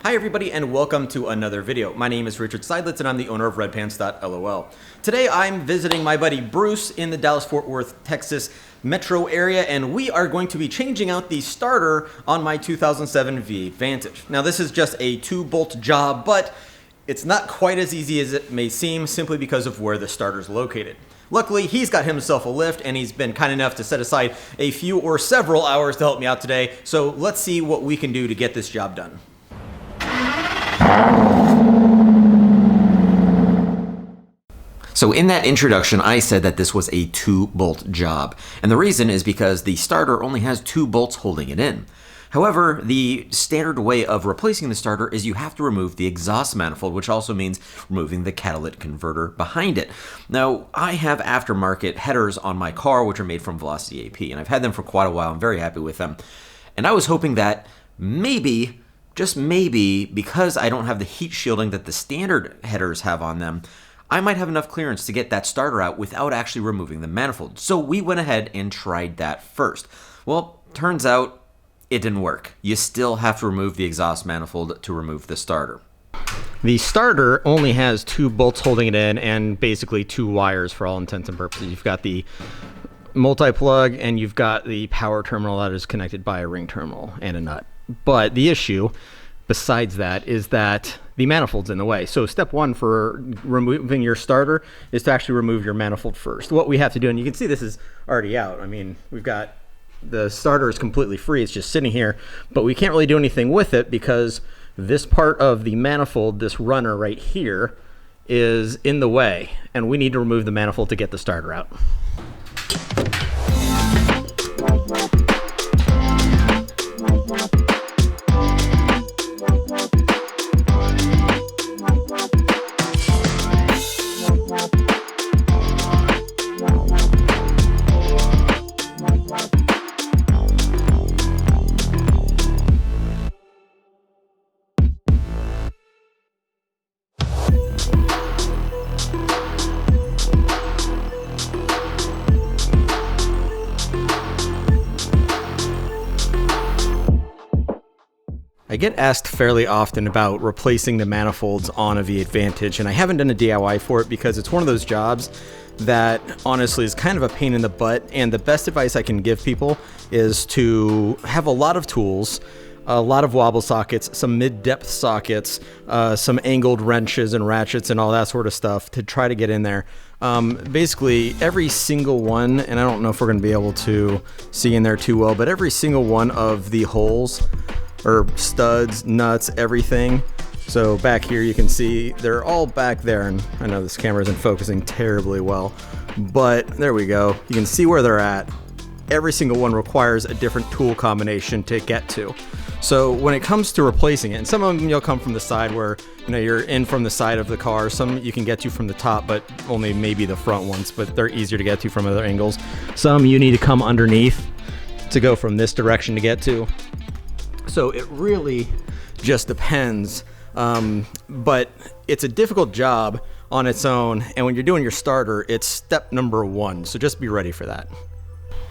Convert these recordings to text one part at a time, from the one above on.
Hi everybody and welcome to another video. My name is Richard Seidlitz and I'm the owner of redpants.lol. Today I'm visiting my buddy Bruce in the Dallas-Fort Worth, Texas metro area, and we are going to be changing out the starter on my 2007 V8 Vantage. Now this is just a 2-bolt job, but it's not quite as easy as it may seem simply because of where the starter is located. Luckily, he's got himself a lift and he's been kind enough to set aside a few or several hours to help me out today. So let's see what we can do to get this job done. So in that introduction, I said that this was a 2-bolt job. And the reason is because the starter only has 2 bolts holding it in. However, the standard way of replacing the starter is you have to remove the exhaust manifold, which also means removing the catalytic converter behind it. Now, I have aftermarket headers on my car, which are made from Velocity AP, and I've had them for quite a while. I'm very happy with them. And I was hoping that maybe, just maybe, because I don't have the heat shielding that the standard headers have on them, I might have enough clearance to get that starter out without actually removing the manifold. So we went ahead and tried that first. Well, turns out it didn't work. You still have to remove the exhaust manifold to remove the starter. The starter only has 2 bolts holding it in and basically 2 wires for all intents and purposes. You've got the multi-plug and you've got the power terminal that is connected by a ring terminal and a nut. But the issue besides that is that the manifold's in the way. So step 1 for removing your starter is to actually remove your manifold first. What we have to do, and you can see this is already out. I mean, we've got the starter is completely free. It's just sitting here, but we can't really do anything with it because this part of the manifold, this runner right here, is in the way, and we need to remove the manifold to get the starter out. I get asked fairly often about replacing the manifolds on a V8 Vantage, and I haven't done a DIY for it because it's one of those jobs that honestly is kind of a pain in the butt, and the best advice I can give people is to have a lot of tools, a lot of wobble sockets, some mid-depth sockets, some angled wrenches and ratchets and all that sort of stuff to try to get in there. Basically every single one, and I don't know if we're going to be able to see in there too well, but every single one of the holes or studs, nuts, everything. So back here you can see they're all back there, and I know this camera isn't focusing terribly well, but there we go. You can see where they're at. Every single one requires a different tool combination to get to. So when it comes to replacing it, and some of them you'll come from the side where you're in from the side of the car, some you can get to from the top, but only maybe the front ones, but they're easier to get to from other angles. Some you need to come underneath to go from this direction to get to. So it really just depends, but it's a difficult job on its own, and when you're doing your starter, it's step number 1, so just be ready for that.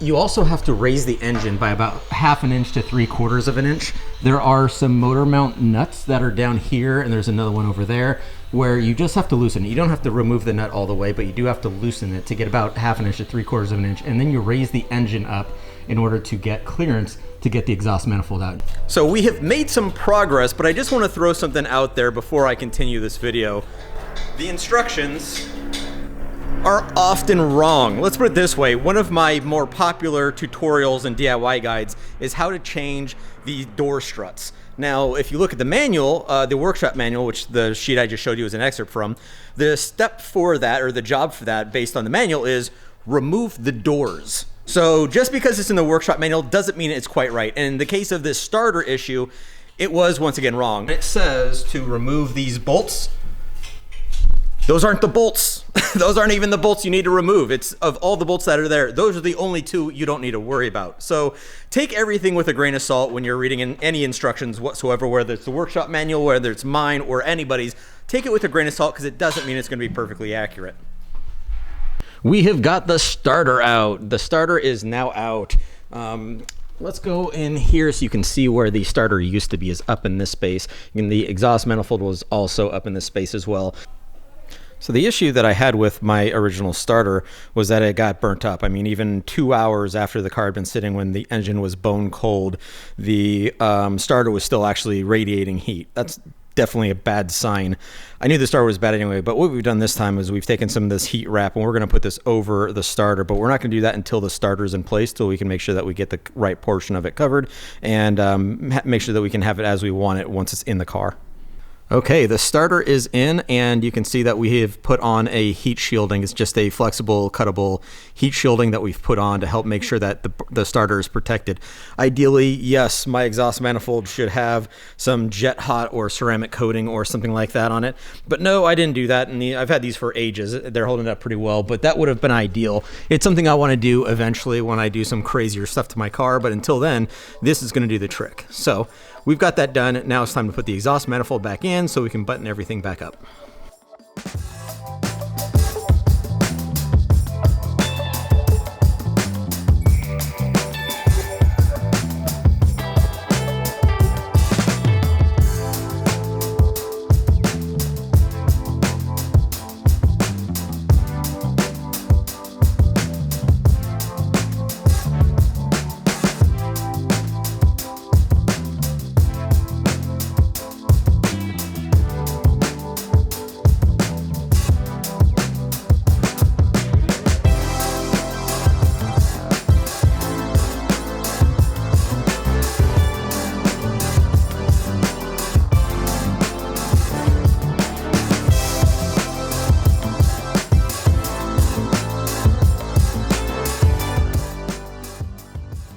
You also have to raise the engine by about 1/2 inch to 3/4 of an inch. There are some motor mount nuts that are down here, and there's another one over there, where you just have to loosen it. You don't have to remove the nut all the way, but you do have to loosen it to get about 1/2 inch to 3/4 of an inch, and then you raise the engine up in order to get clearance to get the exhaust manifold out. So we have made some progress, but I just want to throw something out there before I continue this video. The instructions are often wrong. Let's put it this way. One of my more popular tutorials and DIY guides is how to change the door struts. Now, if you look at the manual, the workshop manual, which the sheet I just showed you is an excerpt from, the step for that, or the job for that based on the manual, is remove the doors. So just because it's in the workshop manual doesn't mean it's quite right. And in the case of this starter issue, it was once again wrong. It says to remove these bolts. Those aren't the bolts. Those aren't even the bolts you need to remove. It's of all the bolts that are there, those are the only 2 you don't need to worry about. So take everything with a grain of salt when you're reading in any instructions whatsoever, whether it's the workshop manual, whether it's mine or anybody's. Take it with a grain of salt because it doesn't mean it's going to be perfectly accurate. We have got the starter out. The starter is now out. Let's go in here so you can see where the starter used to be is up in this space. And the exhaust manifold was also up in this space as well. So the issue that I had with my original starter was that it got burnt up. I mean, even 2 hours after the car had been sitting when the engine was bone cold, the starter was still actually radiating heat. That's definitely a bad sign. I knew the starter was bad anyway, but what we've done this time is we've taken some of this heat wrap and we're going to put this over the starter, but we're not going to do that until the starter's in place, till we can make sure that we get the right portion of it covered and make sure that we can have it as we want it once it's in the car. Okay, the starter is in, and you can see that we have put on a heat shielding. It's just a flexible, cuttable heat shielding that we've put on to help make sure that the starter is protected. Ideally, yes, my exhaust manifold should have some jet hot or ceramic coating or something like that on it. But no, I didn't do that, and I've had these for ages. They're holding up pretty well, but that would have been ideal. It's something I want to do eventually when I do some crazier stuff to my car, but until then, this is going to do the trick. So we've got that done. Now it's time to put the exhaust manifold back in so we can button everything back up.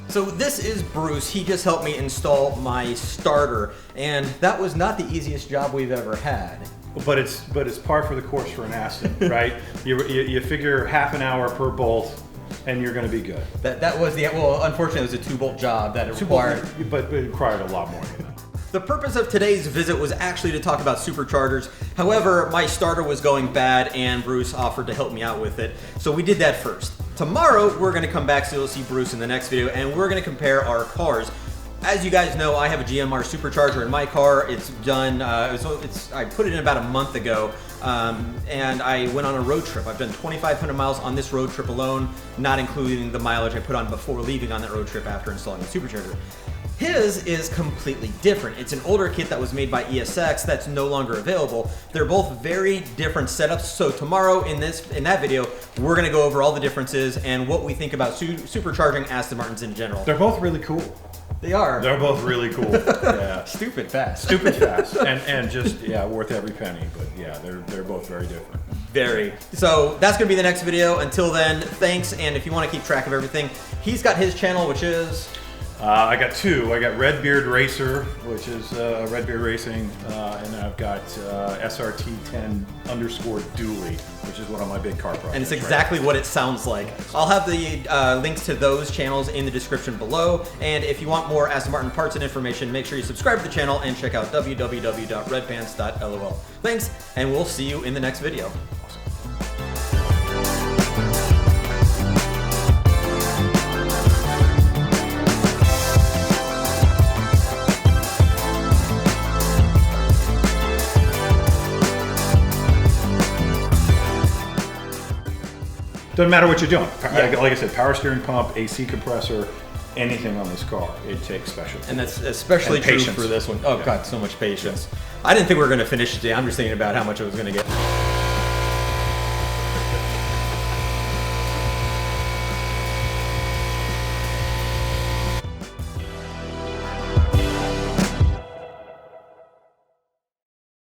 So this is Bruce. He just helped me install my starter, and that was not the easiest job we've ever had. But it's par for the course for an Aston, right? You figure half an hour per bolt, and you're going to be good. That was well, unfortunately, it was a 2-bolt job that it required. But it required a lot more than that. The purpose of today's visit was actually to talk about superchargers. However, my starter was going bad, and Bruce offered to help me out with it, so we did that first. Tomorrow, we're going to come back, so you'll see Bruce in the next video, and we're going to compare our cars. As you guys know, I have a GMR supercharger in my car. It's done, I put it in about a month ago, and I went on a road trip. I've done 2,500 miles on this road trip alone, not including the mileage I put on before leaving on that road trip after installing the supercharger. His is completely different. It's an older kit that was made by ESX that's no longer available. They're both very different setups. So tomorrow in that video, we're gonna go over all the differences and what we think about supercharging Aston Martins in general. They're both really cool. They are. They're both really cool. Yeah. Stupid fast. Stupid fast. And just, yeah, worth every penny. But yeah, they're both very different. Very. So that's gonna be the next video. Until then, thanks. And if you wanna keep track of everything, he's got his channel, which is... I got two. I got Redbeard Racer, which is Redbeard Racing, and then I've got SRT10 _Dooley, which is one of my big car projects. And it's exactly what it sounds like. I'll have the links to those channels in the description below. And if you want more Aston Martin parts and information, make sure you subscribe to the channel and check out www.redpants.lol. Thanks, and we'll see you in the next video. Doesn't matter what you're doing. Yeah. Like I said, power steering pump, AC compressor, anything on this car, it takes special. And that's especially true for this one. Oh, yeah. God, so much patience. I didn't think we were going to finish today. I'm just thinking about how much it was going to get.